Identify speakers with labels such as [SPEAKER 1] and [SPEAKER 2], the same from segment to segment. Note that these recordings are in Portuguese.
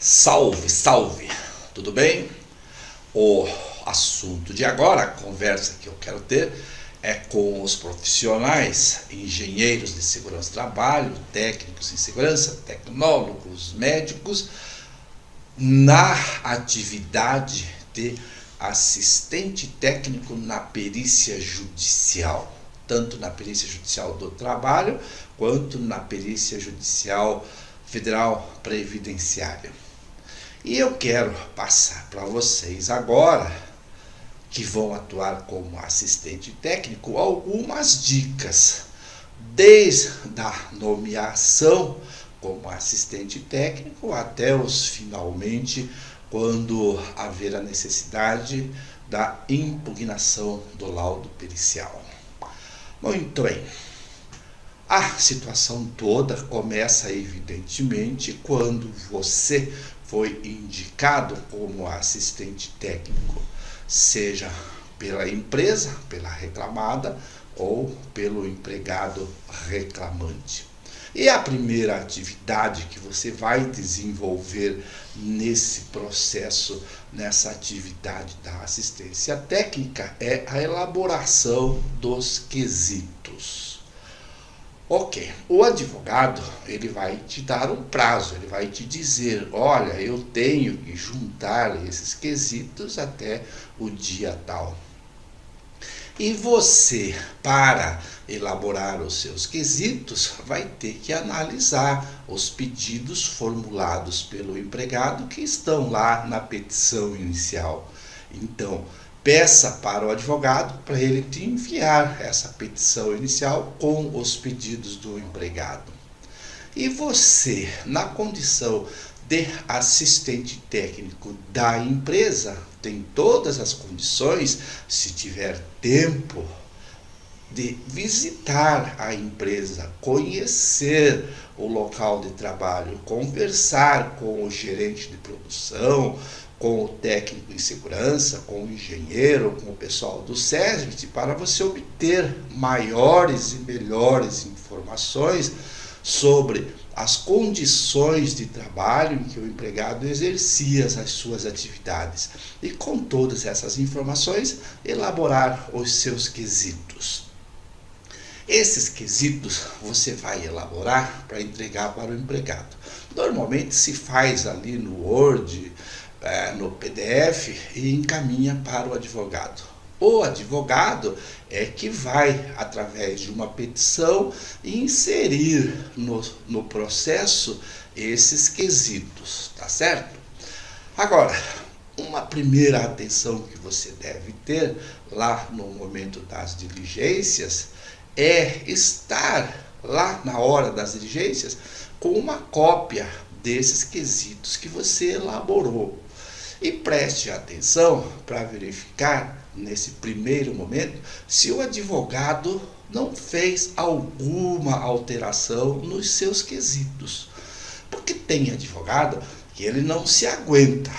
[SPEAKER 1] Salve, salve! Tudo bem? O assunto de agora, a conversa que eu quero ter é com os profissionais, engenheiros de segurança do trabalho, técnicos em segurança, tecnólogos, médicos, na atividade de assistente técnico na perícia judicial, tanto na perícia judicial do trabalho quanto na perícia judicial federal previdenciária. E eu quero passar para vocês agora, que vão atuar como assistente técnico, algumas dicas, desde a nomeação como assistente técnico até os finalmente, quando haver a necessidade da impugnação do laudo pericial. Muito bem. A situação toda começa, evidentemente, quando você foi indicado como assistente técnico, seja pela empresa, pela reclamada, ou pelo empregado reclamante. E a primeira atividade que você vai desenvolver nesse processo, nessa atividade da assistência técnica, é a elaboração dos quesitos. Ok, o advogado ele vai te dar um prazo, ele vai te dizer, olha, eu tenho que juntar esses quesitos até o dia tal. E você, para elaborar os seus quesitos, vai ter que analisar os pedidos formulados pelo empregado que estão lá na petição inicial. Então, peça para o advogado para ele te enviar essa petição inicial com os pedidos do empregado. E você, na condição de assistente técnico da empresa, tem todas as condições, se tiver tempo, de visitar a empresa, conhecer o local de trabalho, conversar com o gerente de produção, com o técnico em segurança, com o engenheiro, com o pessoal do SESMIT, para você obter maiores e melhores informações sobre as condições de trabalho em que o empregado exercia as suas atividades. E com todas essas informações, elaborar os seus quesitos. Esses quesitos você vai elaborar para entregar para o empregado. Normalmente se faz ali no Word, no PDF e encaminha para o advogado. O advogado é que vai, através de uma petição, inserir no processo esses quesitos, tá certo? Agora, uma primeira atenção que você deve ter lá no momento das diligências é estar lá na hora das diligências com uma cópia desses quesitos que você elaborou. E preste atenção para verificar, nesse primeiro momento, se o advogado não fez alguma alteração nos seus quesitos. Porque tem advogado que ele não se aguenta.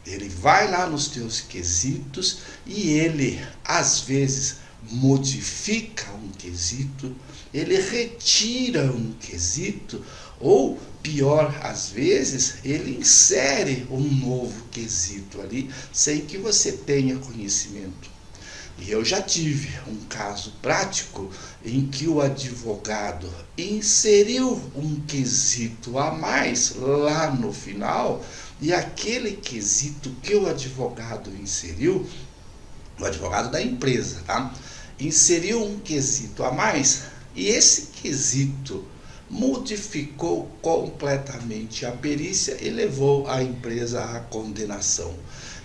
[SPEAKER 1] Ele vai lá nos teus quesitos e ele, às vezes, modifica um quesito, ele retira um quesito, ou pior, às vezes, ele insere um novo quesito ali, sem que você tenha conhecimento. E eu já tive um caso prático em que o advogado inseriu um quesito a mais lá no final, e aquele quesito que o advogado inseriu, o advogado da empresa, tá? Inseriu um quesito a mais, e esse quesito modificou completamente a perícia e levou a empresa à condenação.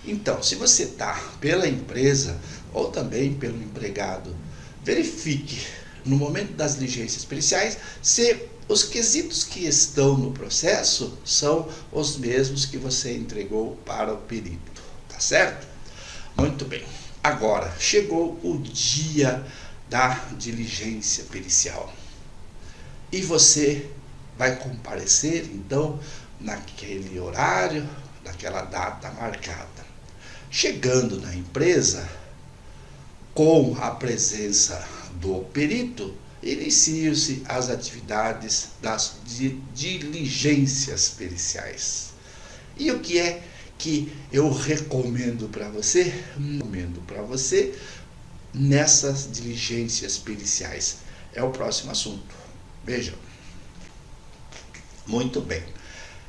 [SPEAKER 1] Então, se você está pela empresa ou também pelo empregado, verifique no momento das diligências periciais se os quesitos que estão no processo são os mesmos que você entregou para o perito, tá certo? Muito bem. Agora, chegou o dia da diligência pericial. E você vai comparecer, então, naquele horário, naquela data marcada. Chegando na empresa, com a presença do perito, iniciam-se as atividades das diligências periciais. E o que é que eu recomendo para você? Recomendo para você nessas diligências periciais. É o próximo assunto. Veja. Muito bem.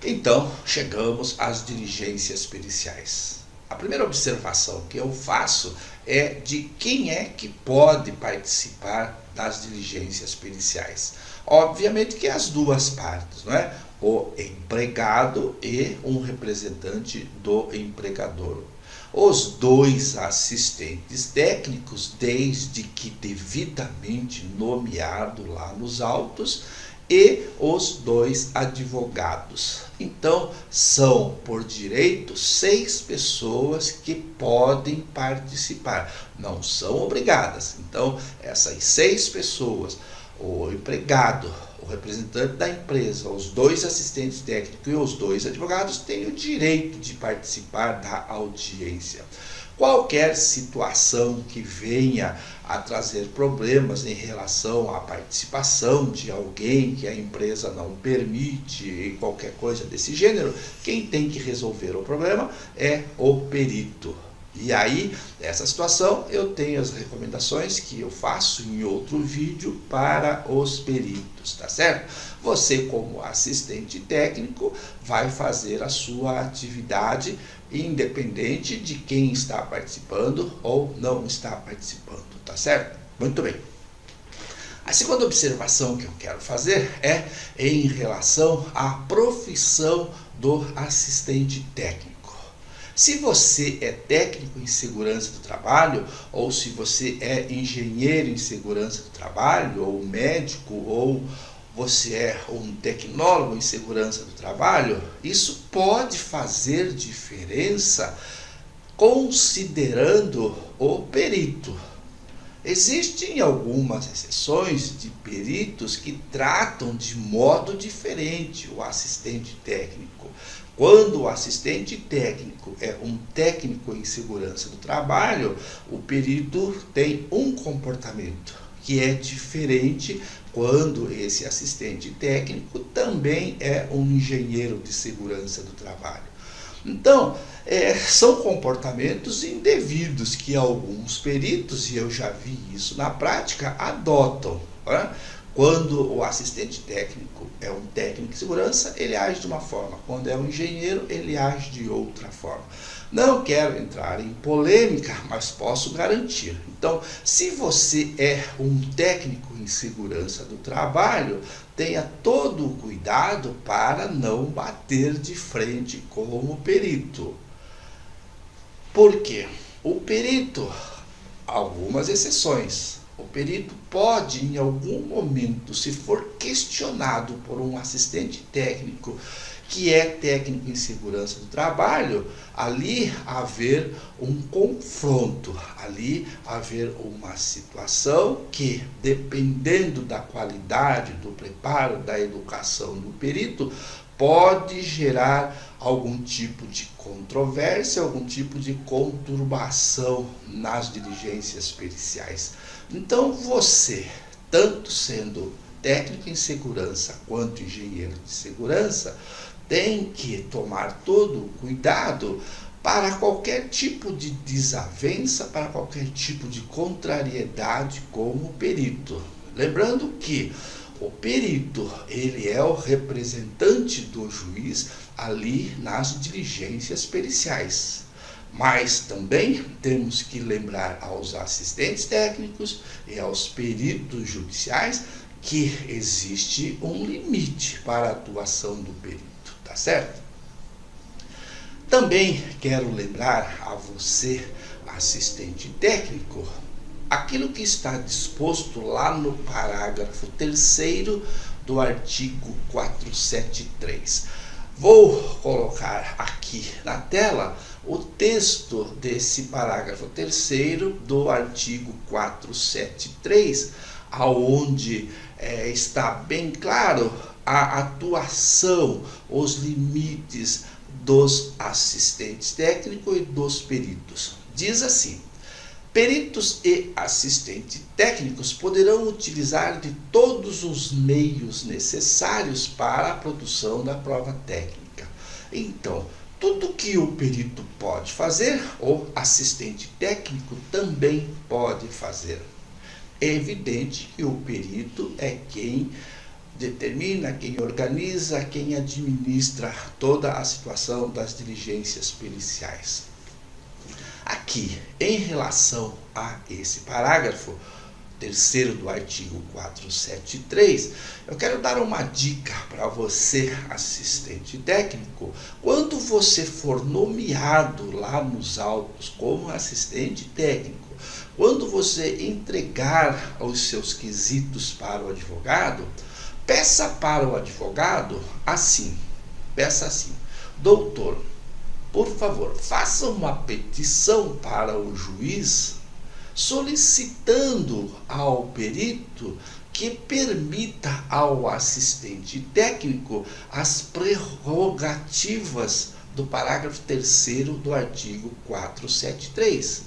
[SPEAKER 1] Então, chegamos às diligências periciais. A primeira observação que eu faço é de quem é que pode participar das diligências periciais. Obviamente que as duas partes, não é? O empregado e um representante do empregador. Os dois assistentes técnicos, desde que devidamente nomeado lá nos autos, e os dois advogados. Então, são, por direito, 6 pessoas que podem participar. Não são obrigadas. Então, essas 6 pessoas, o empregado, o representante da empresa, os 2 assistentes técnicos e os 2 advogados têm o direito de participar da audiência. Qualquer situação que venha a trazer problemas em relação à participação de alguém que a empresa não permite, e qualquer coisa desse gênero, quem tem que resolver o problema é o perito. E aí, nessa situação, eu tenho as recomendações que eu faço em outro vídeo para os peritos, tá certo? Você, como assistente técnico, vai fazer a sua atividade independente de quem está participando ou não está participando, tá certo? Muito bem. A segunda observação que eu quero fazer é em relação à profissão do assistente técnico. Se você é técnico em segurança do trabalho, ou se você é engenheiro em segurança do trabalho, ou médico, ou você é um tecnólogo em segurança do trabalho, isso pode fazer diferença considerando o perito. Existem algumas exceções de peritos que tratam de modo diferente o assistente técnico. Quando o assistente técnico é um técnico em segurança do trabalho, o perito tem um comportamento que é diferente quando esse assistente técnico também é um engenheiro de segurança do trabalho. Então, são comportamentos indevidos que alguns peritos, e eu já vi isso na prática, adotam. Né? Quando o assistente técnico é um técnico de segurança, ele age de uma forma. Quando é um engenheiro, ele age de outra forma. Não quero entrar em polêmica, mas posso garantir. Então, se você é um técnico em segurança do trabalho, tenha todo o cuidado para não bater de frente com o perito. Por quê? O perito, algumas exceções, o perito pode, em algum momento, se for questionado por um assistente técnico que é técnico em segurança do trabalho, ali haver um confronto, ali haver uma situação que, dependendo da qualidade, do preparo, da educação do perito, pode gerar algum tipo de controvérsia, algum tipo de conturbação nas diligências periciais. Então você, tanto sendo técnico em segurança quanto engenheiro de segurança, tem que tomar todo o cuidado para qualquer tipo de desavença, para qualquer tipo de contrariedade com o perito. Lembrando que o perito, ele é o representante do juiz ali nas diligências periciais. Mas também temos que lembrar aos assistentes técnicos e aos peritos judiciais que existe um limite para a atuação do perito, tá certo? Também quero lembrar a você, assistente técnico, aquilo que está disposto lá no parágrafo 3º do artigo 473. Vou colocar aqui na tela o texto desse parágrafo 3º do artigo 473, aonde está bem claro a atuação, os limites dos assistentes técnicos e dos peritos. Diz assim: peritos e assistentes técnicos poderão utilizar de todos os meios necessários para a produção da prova técnica. Então, Tudo que o perito pode fazer, o assistente técnico também pode fazer. É evidente que o perito é quem determina, quem organiza, quem administra toda a situação das diligências periciais. Aqui, em relação a esse parágrafo terceiro do artigo 473, eu quero dar uma dica para você, assistente técnico. Quando você for nomeado lá nos autos como assistente técnico, quando você entregar os seus quesitos para o advogado, peça para o advogado assim, peça assim: doutor, por favor, faça uma petição para o juiz solicitando ao perito que permita ao assistente técnico as prerrogativas do parágrafo 3º do artigo 473.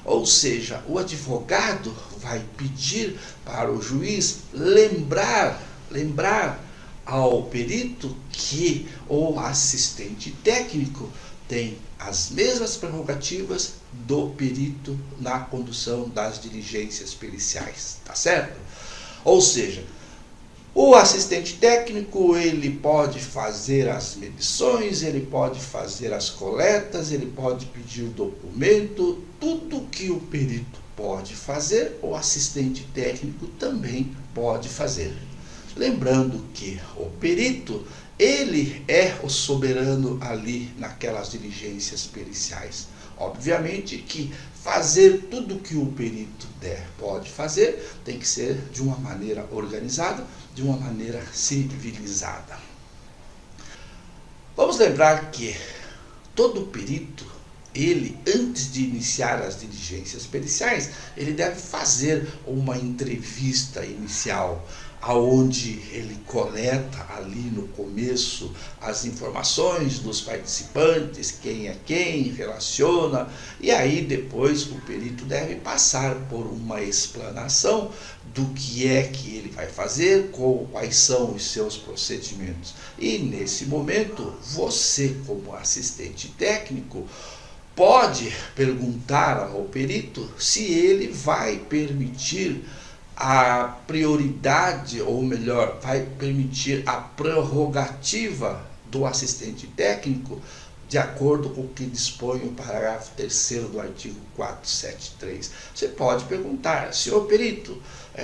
[SPEAKER 1] Ou seja, o advogado vai pedir para o juiz lembrar ao perito que o assistente técnico tem as mesmas prerrogativas do perito na condução das diligências periciais, tá certo? Ou seja, o assistente técnico, ele pode fazer as medições, ele pode fazer as coletas, ele pode pedir o documento, tudo que o perito pode fazer, o assistente técnico também pode fazer. Lembrando que o perito, ele é o soberano ali naquelas diligências periciais. Obviamente que fazer tudo que o perito pode fazer tem que ser de uma maneira organizada, de uma maneira civilizada. Vamos lembrar que todo perito, ele, antes de iniciar as diligências periciais, ele deve fazer uma entrevista inicial, aonde ele coleta ali no começo as informações dos participantes, quem é quem, relaciona, e aí depois o perito deve passar por uma explanação do que é que ele vai fazer, quais são os seus procedimentos. E nesse momento, você, como assistente técnico, pode perguntar ao perito se ele vai permitir a prioridade, ou melhor, vai permitir a prerrogativa do assistente técnico de acordo com o que dispõe o parágrafo 3º do artigo 473. Você pode perguntar: senhor perito,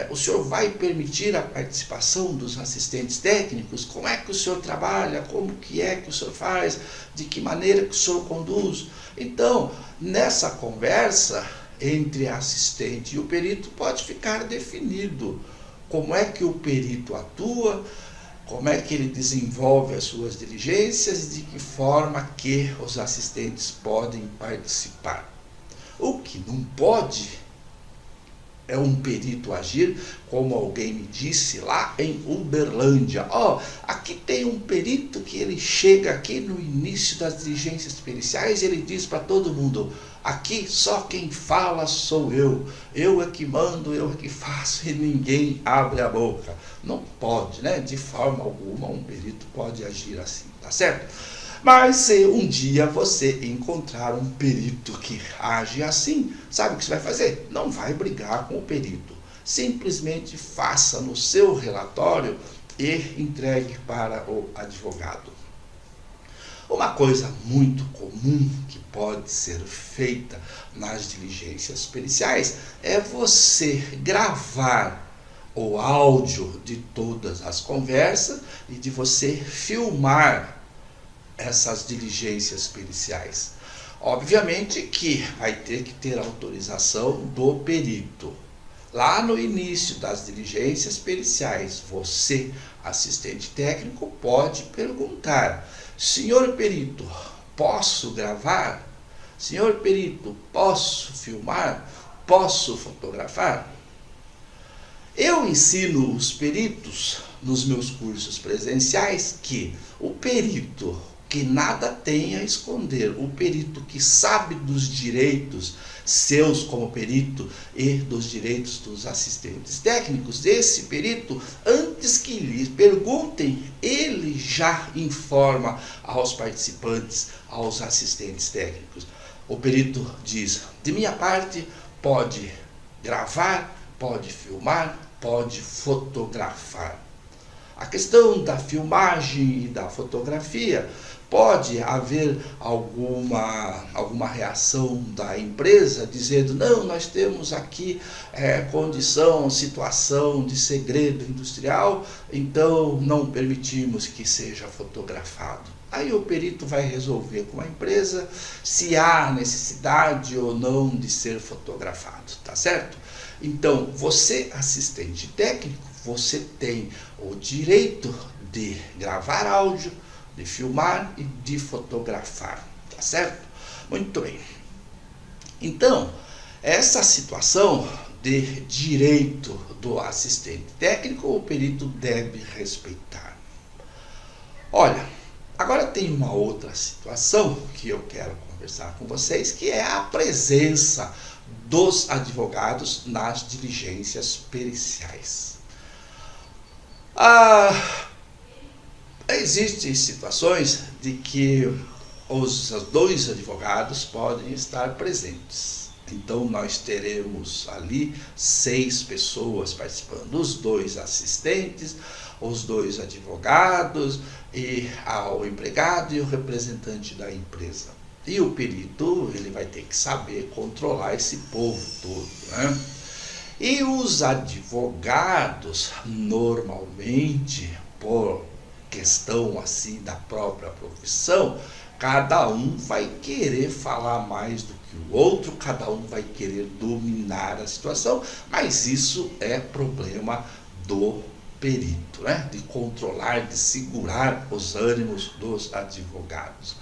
[SPEAKER 1] o senhor vai permitir a participação dos assistentes técnicos? Como é que o senhor trabalha? Como que é que o senhor faz? De que maneira que o senhor conduz? Então, nessa conversa entre assistente e o perito, pode ficar definido como é que o perito atua, como é que ele desenvolve as suas diligências e de que forma que os assistentes podem participar. O que não pode é um perito agir como alguém me disse lá em Uberlândia. Aqui tem um perito que ele chega aqui no início das diligências periciais e ele diz para todo mundo: aqui só quem fala sou eu é que mando, eu é que faço, e ninguém abre a boca. Não pode, né? De forma alguma um perito pode agir assim, tá certo? Mas se um dia você encontrar um perito que age assim, sabe o que você vai fazer? Não vai brigar com o perito. Simplesmente faça no seu relatório e entregue para o advogado. Uma coisa muito comum que pode ser feita nas diligências periciais é você gravar o áudio de todas as conversas e de você filmar essas diligências periciais. Obviamente que vai ter que ter autorização do perito. Lá no início das diligências periciais, você, assistente técnico, pode perguntar: senhor perito, posso gravar? Senhor perito, posso filmar? Posso fotografar? Eu ensino os peritos nos meus cursos presenciais que o perito, que nada tem a esconder. O perito que sabe dos direitos seus como perito e dos direitos dos assistentes técnicos, esse perito, antes que lhe perguntem, ele já informa aos participantes, aos assistentes técnicos. O perito diz: de minha parte, pode gravar, pode filmar, pode fotografar. A questão da filmagem e da fotografia, pode haver alguma reação da empresa dizendo: não, nós temos aqui condição, situação de segredo industrial, então não permitimos que seja fotografado. Aí o perito vai resolver com a empresa se há necessidade ou não de ser fotografado, tá certo? Então, você, assistente técnico, você tem o direito de gravar áudio, de filmar e de fotografar, tá certo? Muito bem. Então, essa situação de direito do assistente técnico, o perito deve respeitar. Olha, agora tem uma outra situação que eu quero conversar com vocês, que é a presença dos advogados nas diligências periciais. Existem situações de que os dois advogados podem estar presentes. Então nós teremos ali 6 pessoas participando, os 2 assistentes, os 2 advogados, e o empregado e o representante da empresa. E o perito, ele vai ter que saber controlar esse povo todo, né? E os advogados, normalmente, por questão assim da própria profissão, cada um vai querer falar mais do que o outro, cada um vai querer dominar a situação, mas isso é problema do perito, né? De controlar, de segurar os ânimos dos advogados.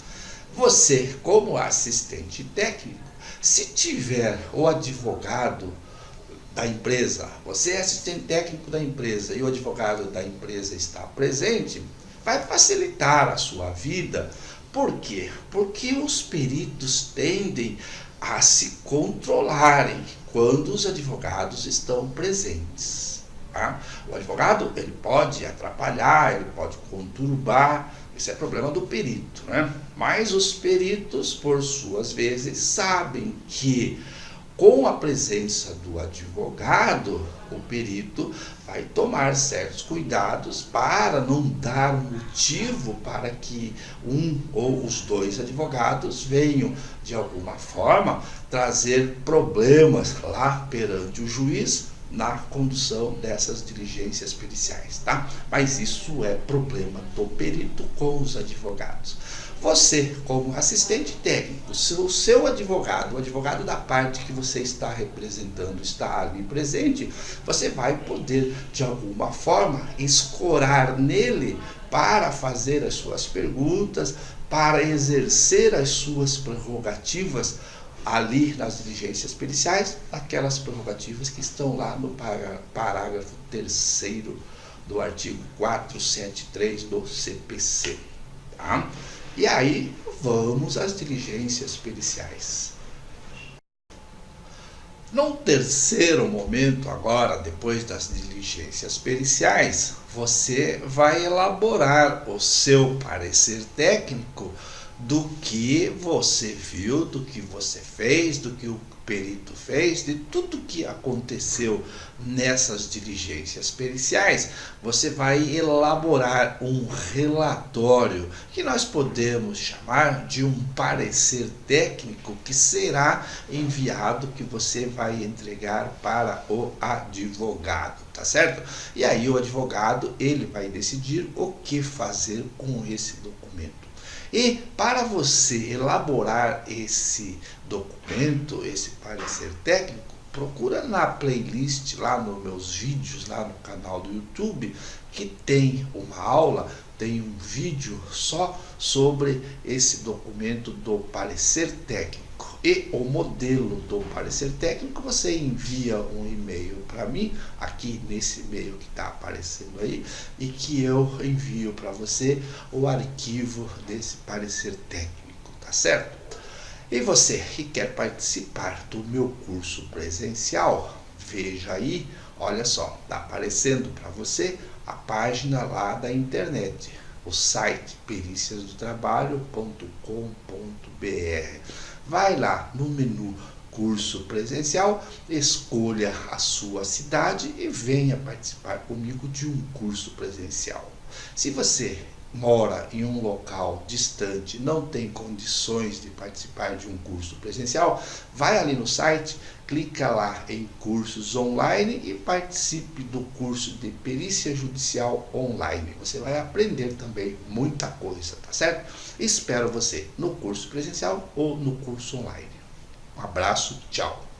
[SPEAKER 1] Você, como assistente técnico, se tiver o advogado da empresa, você é assistente técnico da empresa e o advogado da empresa está presente, vai facilitar a sua vida. Por quê? Porque os peritos tendem a se controlarem quando os advogados estão presentes. Tá? O advogado, ele pode atrapalhar, ele pode conturbar, isso é problema do perito, né? Mas os peritos, por suas vezes, sabem que com a presença do advogado, o perito vai tomar certos cuidados para não dar motivo para que um ou os 2 advogados venham, de alguma forma, trazer problemas lá perante o juiz na condução dessas diligências periciais, tá? Mas isso é problema do perito com os advogados. Você, como assistente técnico, se o seu advogado, o advogado da parte que você está representando, está ali presente, você vai poder, de alguma forma, escorar nele para fazer as suas perguntas, para exercer as suas prerrogativas ali nas diligências periciais, aquelas prerrogativas que estão lá no parágrafo 3º do artigo 473 do CPC. Tá? E aí, vamos às diligências periciais. Num terceiro momento, agora, depois das diligências periciais, você vai elaborar o seu parecer técnico do que você viu, do que você fez, do que o perito fez, de tudo que aconteceu nessas diligências periciais. Você vai elaborar um relatório que nós podemos chamar de um parecer técnico, que será enviado, que você vai entregar para o advogado, tá certo? E aí o advogado, ele vai decidir o que fazer com esse documento. E para você elaborar esse documento, esse parecer técnico, procura na playlist, lá nos meus vídeos, lá no canal do YouTube, que tem uma aula, tem um vídeo só sobre esse documento do parecer técnico. e o modelo do parecer técnico, você envia um e-mail para mim, aqui nesse e-mail que está aparecendo aí, e que eu envio para você o arquivo desse parecer técnico, tá certo? E você que quer participar do meu curso presencial, veja aí, olha só, está aparecendo para você a página lá da internet, o site periciasdotrabalho.com.br. Vai lá no menu curso presencial, escolha a sua cidade e venha participar comigo de um curso presencial. Se você mora em um local distante, não tem condições de participar de um curso presencial, vai ali no site, clica lá em cursos online e participe do curso de perícia judicial online. Você vai aprender também muita coisa, tá certo? Espero você no curso presencial ou no curso online. Um abraço, tchau!